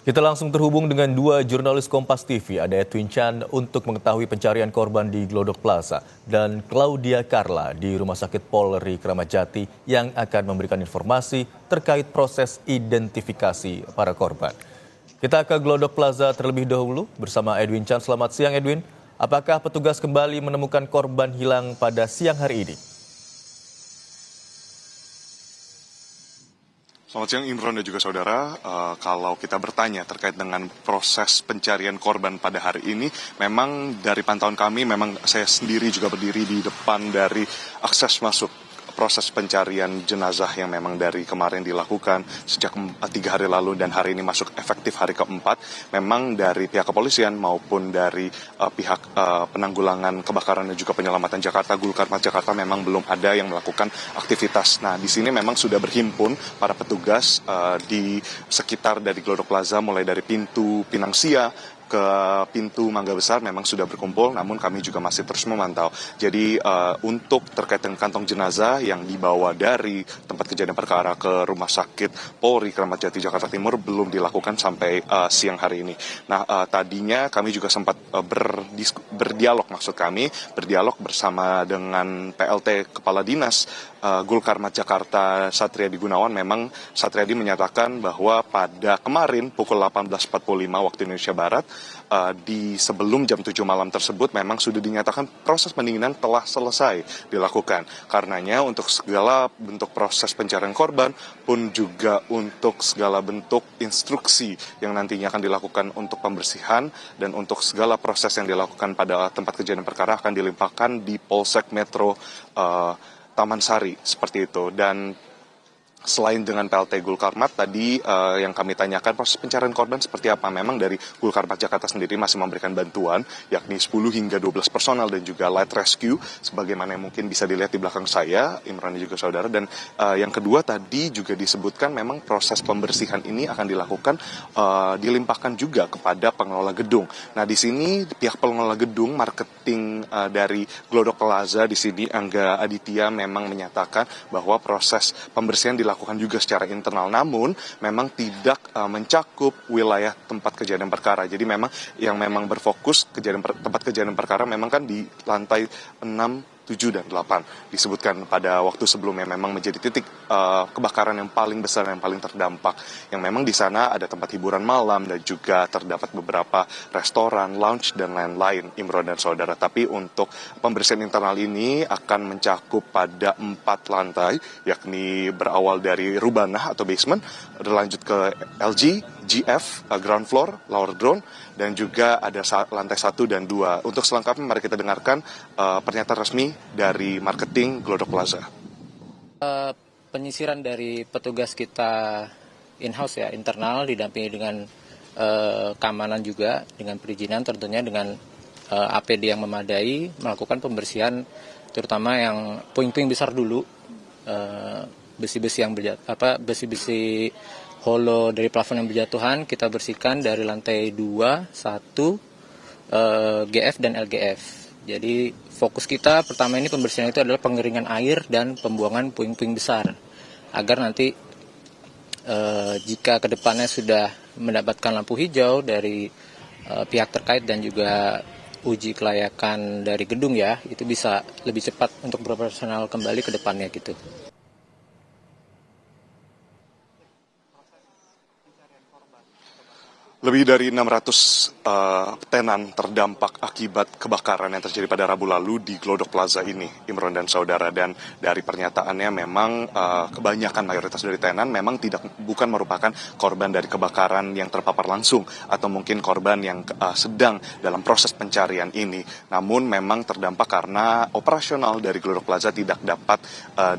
Kita langsung terhubung dengan dua jurnalis Kompas TV, ada Edwin Chan untuk mengetahui pencarian korban di Glodok Plaza dan Claudia Carla di Rumah Sakit Polri Kramat Jati yang akan memberikan informasi terkait proses identifikasi para korban. Kita ke Glodok Plaza terlebih dahulu bersama Edwin Chan. Selamat siang Edwin, apakah petugas kembali menemukan korban hilang pada siang hari ini? Selamat siang Imron dan juga saudara. Kalau kita bertanya terkait dengan proses pencarian korban pada hari ini, memang dari pantauan kami, memang saya sendiri juga berdiri di depan dari akses masuk proses pencarian jenazah yang memang dari kemarin dilakukan sejak 3 hari lalu dan hari ini masuk efektif hari keempat. Memang dari pihak kepolisian maupun dari pihak penanggulangan kebakaran dan juga penyelamatan Jakarta, Gulkarmat Jakarta memang belum ada yang melakukan aktivitas. Nah, di sini memang sudah berhimpun para petugas di sekitar dari Glodok Plaza, mulai dari pintu Pinang Sia ke pintu Mangga Besar memang sudah berkumpul, namun kami juga masih terus memantau. Jadi untuk terkait dengan kantong jenazah yang dibawa dari tempat kejadian perkara ke Rumah Sakit Polri Kramat Jati Jakarta Timur belum dilakukan sampai siang hari ini. Nah, tadinya kami juga sempat berdialog bersama dengan PLT Kepala Dinas Gulkarmat Jakarta Satriadi Gunawan. Memang Satriadi menyatakan bahwa pada kemarin pukul 18.45 waktu Indonesia Barat, di sebelum jam 7 malam tersebut memang sudah dinyatakan proses pendinginan telah selesai dilakukan. Karenanya untuk segala bentuk proses pencarian korban pun juga untuk segala bentuk instruksi yang nantinya akan dilakukan untuk pembersihan dan untuk segala proses yang dilakukan pada tempat kejadian perkara akan dilimpahkan di Polsek Metro Taman Sari seperti itu. Dan selain dengan PLT Gulkarmat tadi yang kami tanyakan proses pencarian korban seperti apa, memang dari Gulkarmat Jakarta sendiri masih memberikan bantuan yakni 10 hingga 12 personal dan juga light rescue sebagaimana yang mungkin bisa dilihat di belakang saya, Imran dan juga saudara. Dan yang kedua tadi juga disebutkan memang proses pembersihan ini akan dilakukan dilimpahkan juga kepada pengelola gedung. Nah, di sini pihak pengelola gedung marketing dari Glodok Plaza di sini Angga Aditya memang menyatakan bahwa proses pembersihan dilakukan juga secara internal, namun memang tidak mencakup wilayah tempat kejadian perkara. Jadi memang yang memang berfokus tempat kejadian perkara memang kan di lantai 6, 7, dan 8 disebutkan pada waktu sebelumnya memang menjadi titik kebakaran yang paling besar, yang paling terdampak, yang memang di sana ada tempat hiburan malam dan juga terdapat beberapa restoran, lounge, dan lain-lain, Imron dan saudara. Tapi untuk pembersihan internal ini akan mencakup pada 4 lantai, yakni berawal dari Rubanah atau basement, berlanjut ke LG, GF, ground floor, lower ground, dan juga ada lantai 1 dan 2. Untuk selengkapnya mari kita dengarkan pernyataan resmi dari marketing Glodok Plaza. Penyisiran dari petugas kita in-house ya, internal, didampingi dengan keamanan juga, dengan perizinan tentunya, dengan APD yang memadai, melakukan pembersihan terutama yang puing-puing besar dulu, besi-besi yang besi-besi holo dari plafon yang berjatuhan kita bersihkan dari lantai 2, 1, GF dan LGF. Jadi fokus kita pertama ini pembersihan itu adalah pengeringan air dan pembuangan puing-puing besar. Agar nanti jika kedepannya sudah mendapatkan lampu hijau dari pihak terkait dan juga uji kelayakan dari gedung ya, itu bisa lebih cepat untuk beroperasional kembali ke depannya gitu. Lebih dari 600 tenan terdampak akibat kebakaran yang terjadi pada Rabu lalu di Glodok Plaza ini, Imron dan saudara. Dan dari pernyataannya memang kebanyakan mayoritas dari tenan memang bukan merupakan korban dari kebakaran yang terpapar langsung atau mungkin korban yang sedang dalam proses pencarian ini. Namun memang terdampak karena operasional dari Glodok Plaza tidak dapat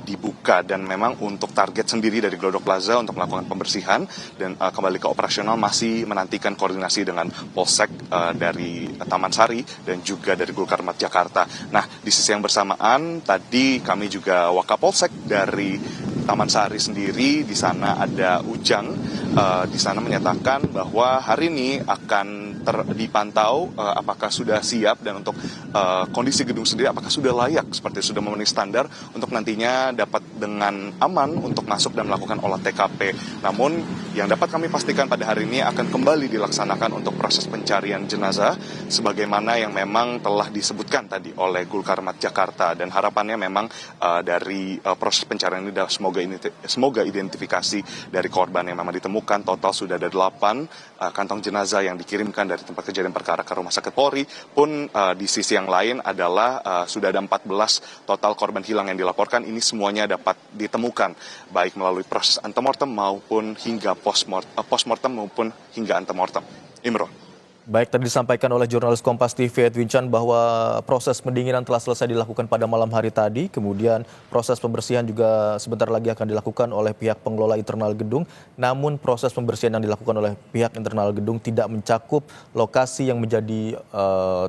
dibuka, dan memang untuk target sendiri dari Glodok Plaza untuk melakukan pembersihan dan kembali ke operasional masih menantikan koordinasi dengan Polsek dari Taman Sari dan juga dari Gulkarmat Jakarta. Nah, di sisi yang bersamaan tadi kami juga Wakapolsek dari Taman Sari sendiri, di sana ada Ujang, di sana menyatakan bahwa hari ini akan dipantau apakah sudah siap dan untuk kondisi gedung sendiri apakah sudah layak seperti sudah memenuhi standar untuk nantinya dapat dengan aman untuk masuk dan melakukan olah TKP. Namun yang dapat kami pastikan pada hari ini akan kembali dilaksanakan untuk proses pencarian jenazah sebagaimana yang memang telah disebutkan tadi oleh Gulkarmat Jakarta, dan harapannya memang dari proses pencarian ini semoga identifikasi dari korban yang memang ditemukan. Total sudah ada 8 kantong jenazah yang dikirimkan dari tempat kejadian perkara ke Rumah Sakit Polri. Pun di sisi yang lain adalah sudah ada 14 total korban hilang yang dilaporkan. Ini semuanya dapat ditemukan baik melalui proses antemortem maupun hingga postmortem maupun hingga antemortem. Imro. Baik, tadi disampaikan oleh jurnalis Kompas TV Edwin Chan bahwa proses pendinginan telah selesai dilakukan pada malam hari tadi. Kemudian proses pembersihan juga sebentar lagi akan dilakukan oleh pihak pengelola internal gedung. Namun proses pembersihan yang dilakukan oleh pihak internal gedung tidak mencakup lokasi yang menjadi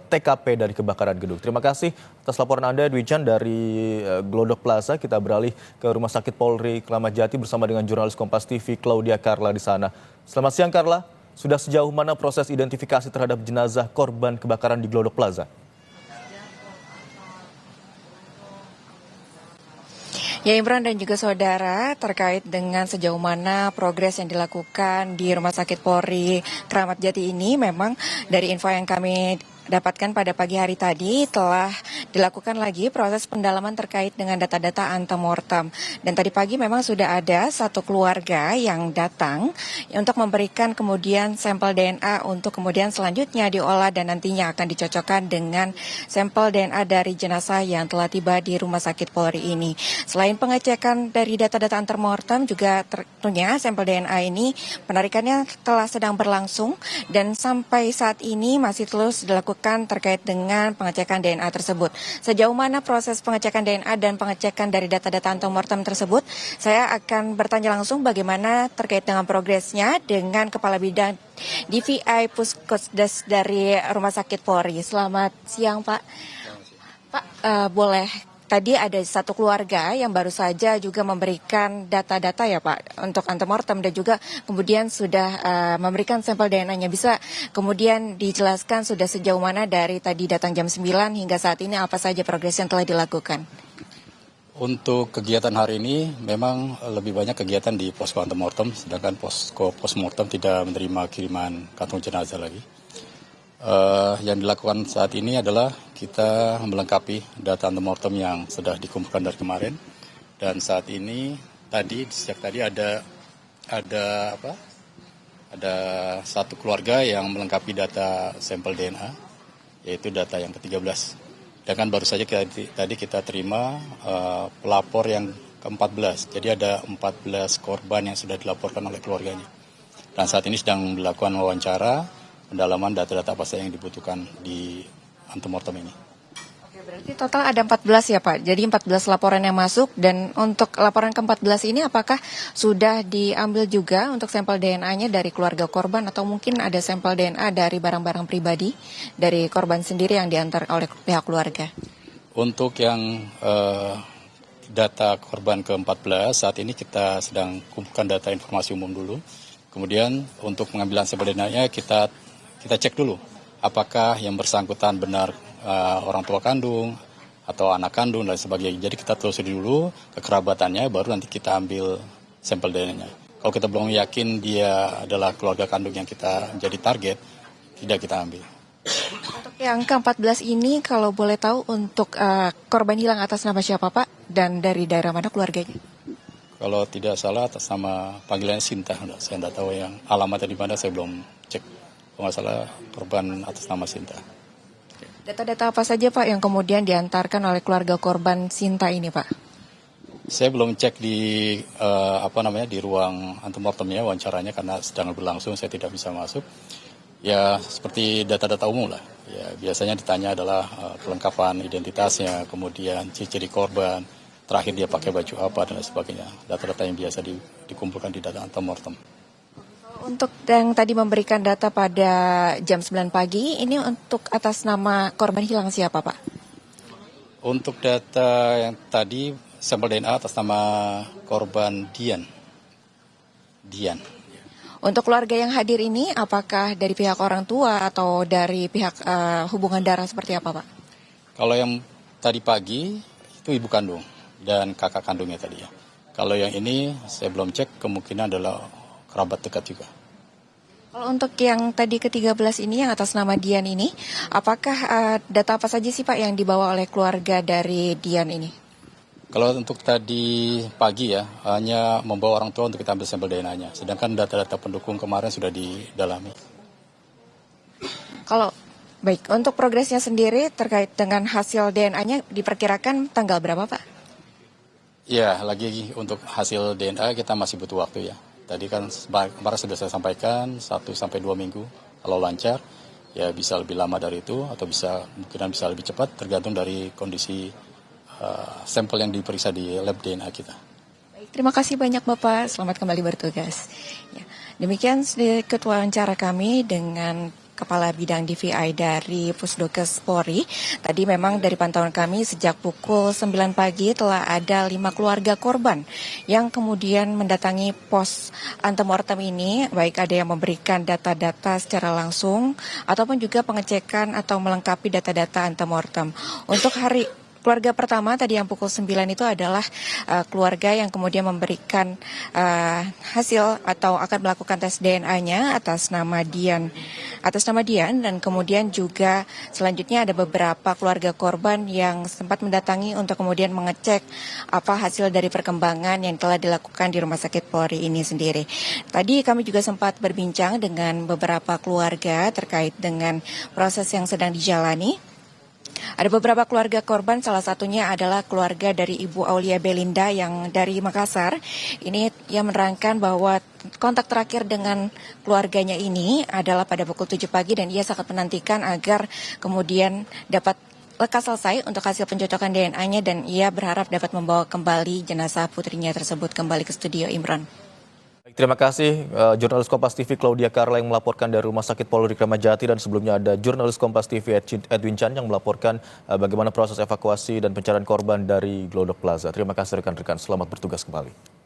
TKP dari kebakaran gedung. Terima kasih atas laporan Anda Edwin Chan dari Glodok Plaza. Kita beralih ke Rumah Sakit Polri Kramat Jati bersama dengan jurnalis Kompas TV Claudia Carla di sana. Selamat siang Carla. Sudah sejauh mana proses identifikasi terhadap jenazah korban kebakaran di Glodok Plaza? Ya, Imran dan juga saudara, terkait dengan sejauh mana progres yang dilakukan di Rumah Sakit Polri Kramat Jati ini, memang dari info yang kami dapatkan pada pagi hari tadi telah dilakukan lagi proses pendalaman terkait dengan data-data antemortem. Dan tadi pagi memang sudah ada satu keluarga yang datang untuk memberikan kemudian sampel DNA untuk kemudian selanjutnya diolah dan nantinya akan dicocokkan dengan sampel DNA dari jenazah yang telah tiba di Rumah Sakit Polri ini. Selain pengecekan dari data-data antemortem, juga tentunya sampel DNA ini penarikannya telah sedang berlangsung dan sampai saat ini masih terus dilakukan terkait dengan pengecekan DNA tersebut. Sejauh mana proses pengecekan DNA dan pengecekan dari data-data antemortem tersebut, saya akan bertanya langsung bagaimana terkait dengan progresnya dengan Kepala Bidang DVI Puskesdes dari Rumah Sakit Polri. Selamat siang, Pak. Pak, boleh, tadi ada satu keluarga yang baru saja juga memberikan data-data ya Pak untuk antemortem dan juga kemudian sudah memberikan sampel DNA-nya. Bisa kemudian dijelaskan sudah sejauh mana dari tadi datang jam 9 hingga saat ini apa saja progres yang telah dilakukan? Untuk kegiatan hari ini memang lebih banyak kegiatan di posko antemortem, sedangkan posko postmortem tidak menerima kiriman kantung jenazah lagi. Yang dilakukan saat ini adalah kita melengkapi data antemortem yang sudah dikumpulkan dari kemarin, dan saat ini sejak tadi ada satu keluarga yang melengkapi data sampel DNA, yaitu data yang ke-13. Dan baru saja tadi kita terima pelapor yang ke-14, jadi ada 14 korban yang sudah dilaporkan oleh keluarganya. Dan saat ini sedang dilakukan wawancara pendalaman data-data apa saja yang dibutuhkan di antemortem ini. Oke, berarti total ada 14 ya Pak, jadi 14 laporan yang masuk, dan untuk laporan ke-14 ini apakah sudah diambil juga untuk sampel DNA-nya dari keluarga korban atau mungkin ada sampel DNA dari barang-barang pribadi dari korban sendiri yang diantar oleh pihak keluarga? Untuk yang data korban ke-14 saat ini kita sedang kumpulkan data informasi umum dulu, kemudian untuk pengambilan sampel DNA-nya kita cek dulu apakah yang bersangkutan benar orang tua kandung atau anak kandung dan sebagainya. Jadi kita telusuri dulu kekerabatannya, baru nanti kita ambil sampel DNA-nya. Kalau kita belum yakin dia adalah keluarga kandung yang kita jadi target, tidak kita ambil. Untuk yang ke-14 ini kalau boleh tahu untuk korban hilang atas nama siapa Pak dan dari daerah mana keluarganya? Kalau tidak salah atas nama panggilannya Sinta, saya tidak tahu yang alamatnya di mana, saya belum cek. Kalau nggak salah korban atas nama Sinta. Data-data apa saja Pak yang kemudian diantarkan oleh keluarga korban Sinta ini Pak? Saya belum cek di di ruang antemortemnya, wawancaranya karena sedang berlangsung, saya tidak bisa masuk. Ya seperti data-data umum lah. Ya biasanya ditanya adalah kelengkapan identitasnya, kemudian ciri-ciri korban, terakhir dia pakai baju apa dan sebagainya. Data-data yang biasa dikumpulkan di data antemortem. Untuk yang tadi memberikan data pada jam 9 pagi, ini untuk atas nama korban hilang siapa Pak? Untuk data yang tadi sampel DNA atas nama korban Dian. Dian. Untuk keluarga yang hadir ini, apakah dari pihak orang tua atau dari pihak hubungan darah seperti apa, Pak? Kalau yang tadi pagi itu ibu kandung dan kakak kandungnya tadi ya. Kalau yang ini saya belum cek, kemungkinan adalah kerabat dekat juga. Kalau untuk yang tadi ke-13 ini, yang atas nama Dian ini, apakah data apa saja sih Pak yang dibawa oleh keluarga dari Dian ini? Kalau untuk tadi pagi ya, hanya membawa orang tua untuk kita ambil sampel DNA-nya. Sedangkan data-data pendukung kemarin sudah didalami. Kalau baik, untuk progresnya sendiri terkait dengan hasil DNA-nya diperkirakan tanggal berapa Pak? Ya, lagi untuk hasil DNA kita masih butuh waktu ya. Tadi kan kemarin sudah saya sampaikan 1-2 minggu. Kalau lancar, ya bisa lebih lama dari itu atau mungkin bisa lebih cepat tergantung dari kondisi sampel yang diperiksa di lab DNA kita. Baik, terima kasih banyak Bapak. Selamat kembali bertugas. Ya, demikian sedikit wawancara kami dengan Kepala Bidang DVI dari Pusdokes Polri. Tadi memang dari pantauan kami sejak pukul 9 pagi telah ada 5 keluarga korban yang kemudian mendatangi pos antemortem ini, baik ada yang memberikan data-data secara langsung ataupun juga pengecekan atau melengkapi data-data antemortem. Untuk hari keluarga pertama tadi yang pukul 9 itu adalah keluarga yang kemudian memberikan hasil atau akan melakukan tes DNA-nya atas nama Dian dan kemudian juga selanjutnya ada beberapa keluarga korban yang sempat mendatangi untuk kemudian mengecek apa hasil dari perkembangan yang telah dilakukan di Rumah Sakit Polri ini sendiri. Tadi kami juga sempat berbincang dengan beberapa keluarga terkait dengan proses yang sedang dijalani. Ada beberapa keluarga korban, salah satunya adalah keluarga dari Ibu Aulia Belinda yang dari Makassar. Ini yang menerangkan bahwa kontak terakhir dengan keluarganya ini adalah pada pukul 7 pagi dan ia sangat menantikan agar kemudian dapat lekas selesai untuk hasil pencocokan DNA-nya dan ia berharap dapat membawa kembali jenazah putrinya tersebut kembali ke studio Imran. Terima kasih jurnalis Kompas TV Claudia Carla yang melaporkan dari Rumah Sakit Polri Kramat Jati, dan sebelumnya ada jurnalis Kompas TV Edwin Chan yang melaporkan bagaimana proses evakuasi dan pencarian korban dari Glodok Plaza. Terima kasih rekan-rekan, selamat bertugas kembali.